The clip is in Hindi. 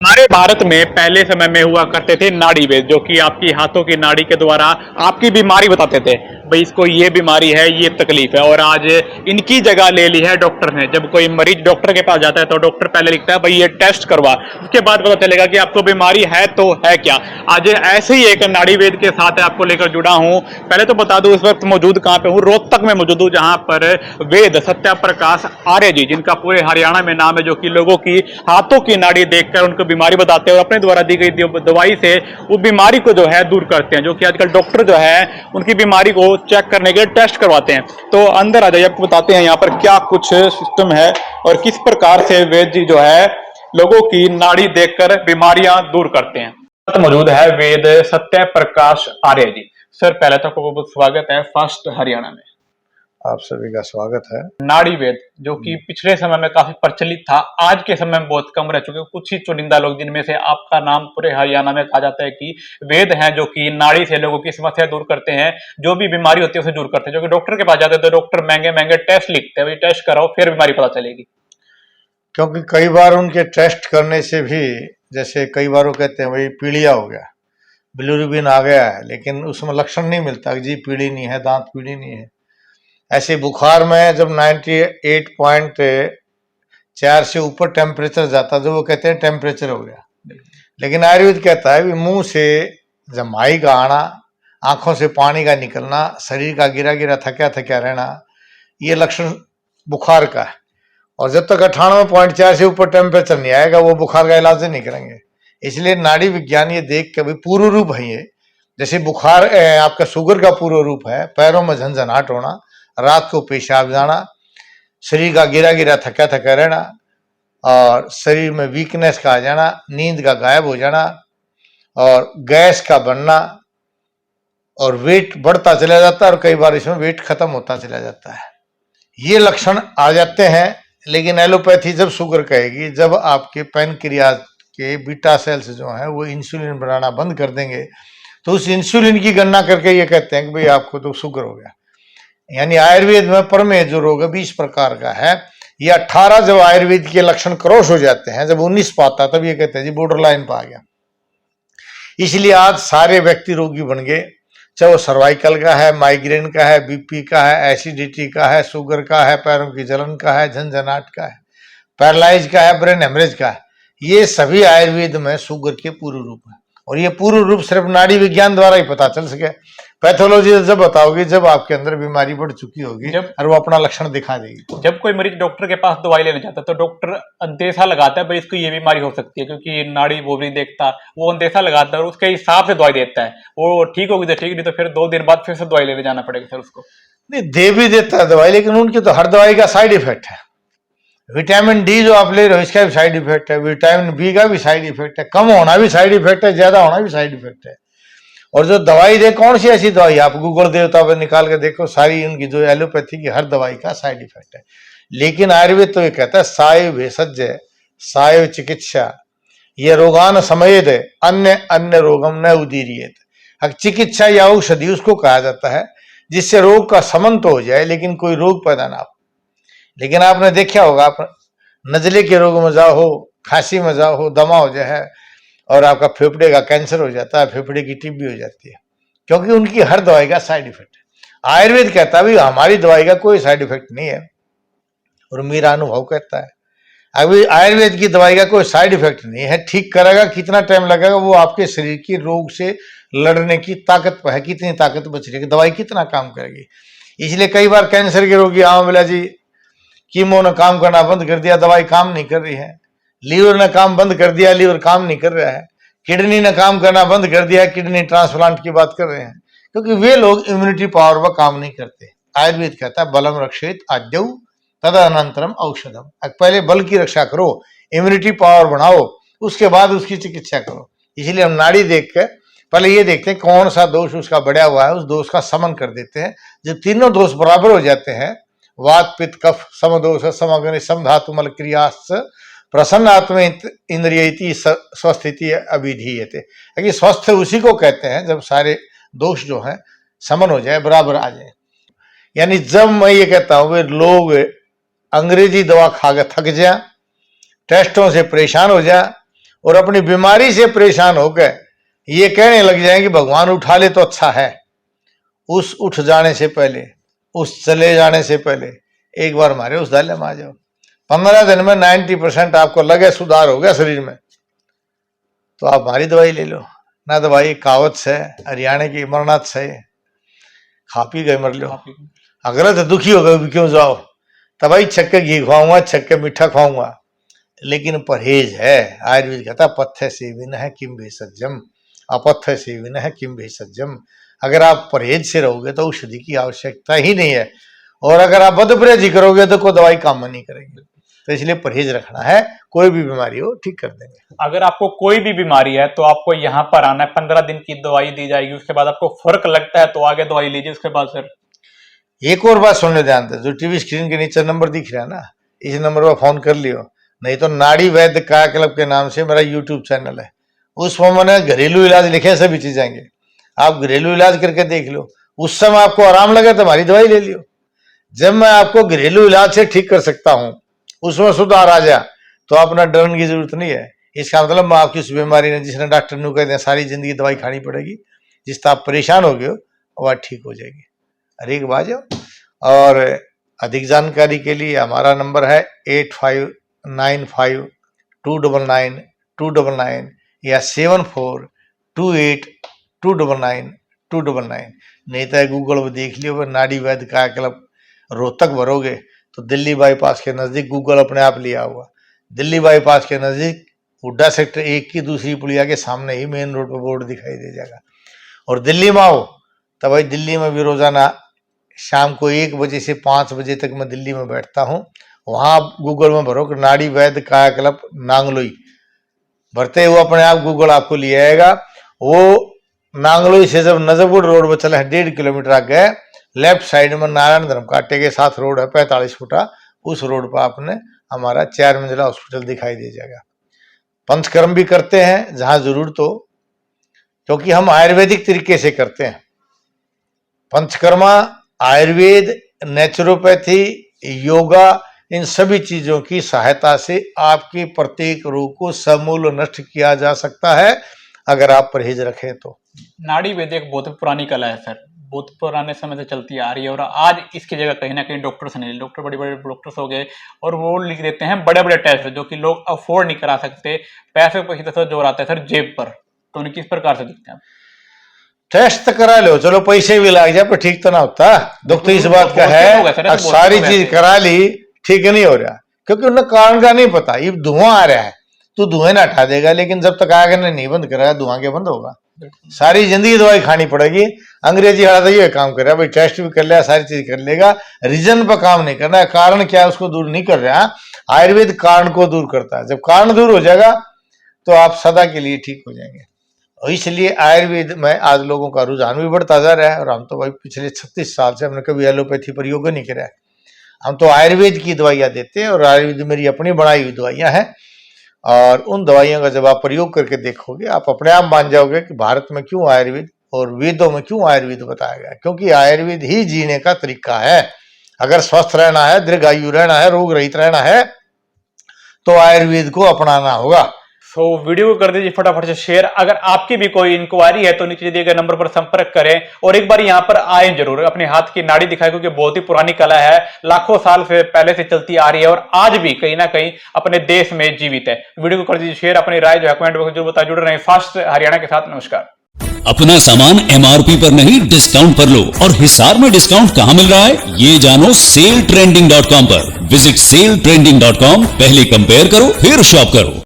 हमारे भारत में पहले समय में हुआ करते थे नाड़ी वैद्य, जो कि आपकी हाथों की नाड़ी के द्वारा आपकी बीमारी बताते थे। भाई इसको ये बीमारी है, ये तकलीफ है। और आज इनकी जगह ले ली है डॉक्टर ने। जब कोई मरीज डॉक्टर के पास जाता है तो डॉक्टर पहले लिखता है भाई ये टेस्ट करवा, उसके बाद पता चलेगा कि आपको बीमारी है तो है क्या। आज ऐसे ही एक नाड़ी वेद के साथ आपको लेकर जुड़ा हूं। पहले तो बता दूं इस वक्त मौजूद कहां पे हूं। रोहतक में मौजूद हूं, जहां पर वेद सत्या प्रकाश आर्य जी, जिनका पूरे हरियाणा में नाम है, जो कि लोगों की हाथों की नाड़ी देखकर उनको बीमारी बताते हैं और अपने द्वारा दी गई दवाई से वो बीमारी को जो है दूर करते हैं। जो कि आजकल डॉक्टर जो है उनकी बीमारी को चेक करने के लिए टेस्ट करवाते हैं। तो अंदर आ जाइए, आपको बताते हैं यहाँ पर क्या कुछ सिस्टम है और किस प्रकार से वेद जी जो है लोगों की नाड़ी देखकर बीमारियां दूर करते हैं। तो मौजूद है वेद सत्य प्रकाश आर्य जी। सर पहले तो आपको बहुत स्वागत है फर्स्ट हरियाणा में। आप सभी का स्वागत है। नाड़ी वेद जो कि पिछले समय में काफी प्रचलित था, आज के समय में बहुत कम रह चुके। कुछ ही चुनिंदा लोग, जिनमें से आपका नाम पूरे हरियाणा में कहा जाता है कि वेद हैं जो कि नाड़ी से लोगों की समस्या दूर करते हैं, जो भी बीमारी होती है उसे दूर करते हैं। जो कि डॉक्टर के पास जाते हैं तो डॉक्टर महंगे महंगे टेस्ट लिखते हैं, भाई टेस्ट कराओ फिर बीमारी पता चलेगी। क्योंकि कई बार उनके टेस्ट करने से भी, जैसे कई बार वो कहते हैं भाई पीलिया हो गया, बिलिरुबिन आ गया है, लेकिन उसमें लक्षण नहीं मिलता कि जी पीली नहीं है, दांत पीली नहीं है। ऐसे बुखार में जब 98.4 से ऊपर टेम्परेचर जाता तो वो कहते हैं टेम्परेचर हो गया। लेकिन आयुर्वेद कहता है कि मुंह से जमाई का आना, आंखों से पानी का निकलना, शरीर का गिरा गिरा थका थका रहना, ये लक्षण बुखार का है। और जब तक 98.4 से ऊपर टेम्परेचर नहीं आएगा वो बुखार का इलाज नहीं करेंगे। इसलिए नाड़ी विज्ञान ये देख के, भाई पूर्व रूप है ये। जैसे बुखार आपका शुगर का पूर्व रूप है, पैरों में झंझनाहट होना, रात को पेशाब जाना, शरीर का गिरा गिरा थका थका रहना, और शरीर में वीकनेस का आ जाना, नींद का गायब हो जाना, और गैस का बनना, और वेट बढ़ता चला जाता है, और कई बार इसमें वेट खत्म होता चला जाता है। ये लक्षण आ जाते हैं। लेकिन एलोपैथी जब शुगर कहेगी, जब आपके पैनक्रियाज के बीटा सेल्स जो हैं वो इंसुलिन बनाना बंद कर देंगे, तो उस इंसुलिन की गणना करके ये कहते हैं कि भाई आपको तो शुगर हो गया। यानी आयुर्वेद में प्रमेय जो रोग है 20 प्रकार का है। ये 18 जब आयुर्वेद के लक्षण क्रॉस हो जाते हैं, जब 19 पाता, तब ये कहते हैं जी बॉर्डर लाइन पर आ गया। इसलिए आज सारे व्यक्ति रोगी बन गए, चाहे वो सर्वाइकल का है, माइग्रेन का है, बीपी का है, एसिडिटी का है, शुगर का है, पैरों की जलन का है, झंझनाहट का है, पैरालाइज का है, ब्रेन हेमरेज का है। ये सभी आयुर्वेद में शुगर के पूर्व रूप है। और ये पूर्व रूप सिर्फ नाड़ी विज्ञान द्वारा ही पता चल सके। पैथोलॉजी जब बताओगी जब आपके अंदर बीमारी बढ़ चुकी होगी और वो अपना लक्षण दिखा देगी। जब कोई मरीज डॉक्टर के पास दवाई लेने जाता है तो डॉक्टर अंदेशा लगाता है भाई इसको ये बीमारी हो सकती है, क्योंकि नाड़ी वो भी देखता, वो अंदेशा लगाता है और उसके हिसाब से दवाई देता है। वो ठीक होगी तो ठीक, नहीं तो फिर 2 दिन बाद फिर से दवाई लेने जाना पड़ेगा सर उसको। नहीं, दे भी देता है दवाई, लेकिन उनकी तो हर दवाई का साइड इफेक्ट है। विटामिन डी जो आप ले रहे हो इसका भी साइड इफेक्ट है, विटामिन बी का भी साइड इफेक्ट है, कम होना भी साइड इफेक्ट है, ज्यादा होना भी साइड इफेक्ट है। और जो दवाई दे, कौन सी ऐसी दवाई, आप गूगल देवता पर निकाल के देखो, सारी इनकी जो एलोपैथी की हर दवाई का साइड इफेक्ट है। लेकिन आयुर्वेद तो ये कहता है साय भेषज साय चिकित्सा, ये रोगान समेत अन्य अन्य रोगम न उदीरियत। चिकित्सा या औषधि उसको कहा जाता है जिससे रोग का शमन तो हो जाए लेकिन कोई रोग पैदा ना हो। लेकिन आपने देखा होगा, आप नजले के रोग में जाओ हो, खांसी में जाओ हो, दमा हो जाए और आपका फेफड़े का कैंसर हो जाता है, फेफड़े की टीबी हो जाती है, क्योंकि उनकी हर दवाई का साइड इफेक्ट है। आयुर्वेद कहता है भी हमारी दवाई का कोई साइड इफेक्ट नहीं है, और मेरा अनुभव कहता है अभी आयुर्वेद की दवाई का कोई साइड इफेक्ट नहीं है। ठीक करेगा, कितना टाइम लगेगा वो आपके शरीर की रोग से लड़ने की ताकत पर है, कितनी ताकत बच रही है, दवाई कितना काम करेगी। इसलिए कई बार कैंसर के रोगी आओ, बोला जी कीमो ने काम करना बंद कर दिया, दवाई काम नहीं कर रही है। लीवर ने काम बंद कर दिया, लीवर काम नहीं कर रहा है। किडनी ने काम करना बंद कर दिया, किडनी ट्रांसप्लांट की बात कर रहे हैं, क्योंकि वे लोग इम्यूनिटी पावर पर काम नहीं करते। आयुर्वेद कहता है बलम रक्षित आद्यौ तदनंतरम औषधम। पहले बल की रक्षा करो, इम्यूनिटी पावर बढ़ाओ, उसके बाद उसकी चिकित्सा करो। इसलिए हम नाड़ी देख के पहले ये देखते हैं कौन सा दोष उसका बढ़ा हुआ है, उस दोष का समन कर देते हैं। जब तीनों दोष बराबर हो जाते हैं, वात पित्त कफ समदोष समग्नि समधातु मल क्रियास प्रसन्न आत्म इंद्रिय स्वस्थिति अभिधीयते। क्योंकि स्वस्थ उसी को कहते हैं जब सारे दोष जो है समन हो जाए, बराबर आ जाए। यानी जब मैं ये कहता हूं वे लोग अंग्रेजी दवा खा के थक जाए, टेस्टों से परेशान हो जाए, और अपनी बीमारी से परेशान होकर ये कहने लग जाएंगे भगवान उठा ले तो अच्छा है, उस उठ जाने से पहले, उस चले जाने से पहले एक बार हमारे उस दायरे में आ जाओ। 15 दिन में 90% आपको लगे सुधार हो गया शरीर में, तो आप हमारी दवाई ले लो। ना दवाई कावत से, हरियाणा की अमरनाथ से, खा पी गए मर लो। अगर तो दुखी हो गए क्यों जाओ, तब भाई छक्के घी खुआऊंगा, छक्के मीठा खुआऊंगा, लेकिन परहेज है। आयुर्वेद कहता पथ्य सेविन है किम भेषजम, अपथ्य सेविन है किम भेषजम। अगर आप परहेज से रहोगे तो औषधि की आवश्यकता ही नहीं है, और अगर आप बदपरहेजी करोगे तो कोई दवाई काम नहीं करेगी। तो इसलिए परहेज रखना है, कोई भी बीमारी हो ठीक कर देंगे। अगर आपको कोई भी बीमारी है तो आपको यहाँ पर आना है, 15 दिन की दवाई दी जाएगी, उसके बाद आपको फर्क लगता है तो आगे दवाई लीजिए। उसके बाद सर एक और बात सुन ले ध्यान से, जो टीवी स्क्रीन के नीचे नंबर दिख रहा है ना, इस नंबर पर फोन कर लियो, नहीं तो नाड़ी वैद्य कायाकल्प के नाम से मेरा यूट्यूब चैनल है, उसमें मैंने घरेलू इलाज लिखे, सभी चीज आएंगे। आप घरेलू इलाज करके देख लो, उस समय आपको आराम लगे तो हमारी दवाई ले लियो। जब मैं आपको घरेलू इलाज से ठीक कर सकता हूं, उसमें सुधार आ जाए, तो अपना डरने की जरूरत नहीं है। इसका मतलब मैं आपकी उस बीमारी ने, जिसने डॉक्टर ने कहते हैं सारी जिंदगी दवाई खानी पड़ेगी, जिससे आप परेशान हो गए हो वह ठीक हो जाएगी। हर एक बात। और अधिक जानकारी के लिए हमारा नंबर है 8595299299 या 7428299299। नहीं तो गूगल पर देख लियो, नाड़ी वैद्य कायाकल्प रोहतक भरोगे तो दिल्ली बाईपास के नजदीक गूगल अपने आप लिया हुआ। दिल्ली बाईपास के नजदीक हुड्डा सेक्टर 1 की दूसरी पुलिया के सामने ही मेन रोड पर बोर्ड दिखाई दे जाएगा। और दिल्ली में आओ तो भाई दिल्ली में भी रोजाना शाम को 1 बजे से 5 बजे तक मैं दिल्ली में बैठता हूँ। वहां आप गूगल में भरो कि नाड़ी वैद्य कायाकल्प नांगलोई, भरते हुए अपने आप गूगल आपको ले आएगा। वो नांगलोई से जब नजरगुड़ रोड पर चले 1.5 किलोमीटर आगे लेफ्ट साइड में नारायण धर्म कांटे के साथ रोड है 45 फुटा, उस रोड पर आपने हमारा 4 मंजिला हॉस्पिटल दिखाई दे जाएगा। पंचकर्म भी करते हैं जहां जरूरत हो, क्योंकि हम आयुर्वेदिक तरीके से करते हैं। पंचकर्मा, आयुर्वेद, नेचुरोपैथी, योगा, इन सभी चीजों की सहायता से आपके प्रत्येक रोग को समूल नष्ट किया जा सकता है, अगर आप परहेज रखें तो। नाड़ी वैद्य एक बहुत पुरानी कला है सर, बहुत पुराने समय से चलती आ रही है, और आज इसकी जगह कहीं ना कहीं डॉक्टर्स नहीं, डॉक्टर बड़े बड़े डॉक्टर्स हो गए और वो लिख देते हैं बड़े बड़े टेस्ट जो कि लोग अफोर्ड नहीं करा सकते। पैसे पर जोर आता है सर जेब पर, तो उन्हें किस प्रकार से दिखते हैं? टेस्ट करा लो, चलो पैसे भी लग जाए पर ठीक तो ना होता। दुख तो इस बात का है, सारी चीज करा ली ठीक नहीं हो रहा, क्योंकि उन्हें कारण का नहीं पता। ये धुआं आ रहा है, तू धुएं ना हटा देगा, लेकिन जब तक आगे नहीं बंद करेगा धुआं के बंद होगा। सारी जिंदगी दवाई खानी पड़ेगी। अंग्रेजी हालत ये काम कर रहा है भाई, टेस्ट भी कर लिया, सारी चीज कर लेगा, रीजन पर काम नहीं करना है। कारण क्या है उसको दूर नहीं कर रहा। आयुर्वेद कारण को दूर करता है, जब कारण दूर हो जाएगा तो आप सदा के लिए ठीक हो जाएंगे। और इसलिए आयुर्वेद में आज लोगों का रुझान भी बढ़ता जा रहा है। और हम तो भाई पिछले 36 साल से हमने कभी एलोपैथी प्रयोग नहीं किया है, हम तो आयुर्वेद की दवाइयां देते हैं, और आयुर्वेद मेरी अपनी बनाई हुई दवाइयां हैं। और उन दवाइयों का जब आप प्रयोग करके देखोगे, आप अपने आप मान जाओगे कि भारत में क्यों आयुर्वेद और वेदों में क्यों आयुर्वेद बताया गया। क्योंकि आयुर्वेद ही जीने का तरीका है। अगर स्वस्थ रहना है, दीर्घायु रहना है, रोग रहित रहना है, तो आयुर्वेद को अपनाना होगा। तो वीडियो को कर दीजिए फटाफट से शेयर। अगर आपकी भी कोई इंक्वायरी है तो नीचे दिए गए नंबर पर संपर्क करें, और एक बार यहाँ पर आए जरूर, अपने हाथ की नाड़ी दिखाएं, क्योंकि बहुत ही पुरानी कला है, लाखों साल से पहले से चलती आ रही है और आज भी कहीं ना कहीं अपने देश में जीवित है। वीडियो को कर दीजिए शेयर, अपनी राय जो है कमेंट बॉक्स में जरूर बताएं। जुड़ रहे हैं फास्ट हरियाणा के साथ। नमस्कार। अपना सामान MRP पर नहीं डिस्काउंट पर लो। और हिसार में डिस्काउंट कहां मिल रहा है ये जानो SaleTrending.com पर। विजिट SaleTrending.com, पहले कंपेयर करो फिर शॉप करो।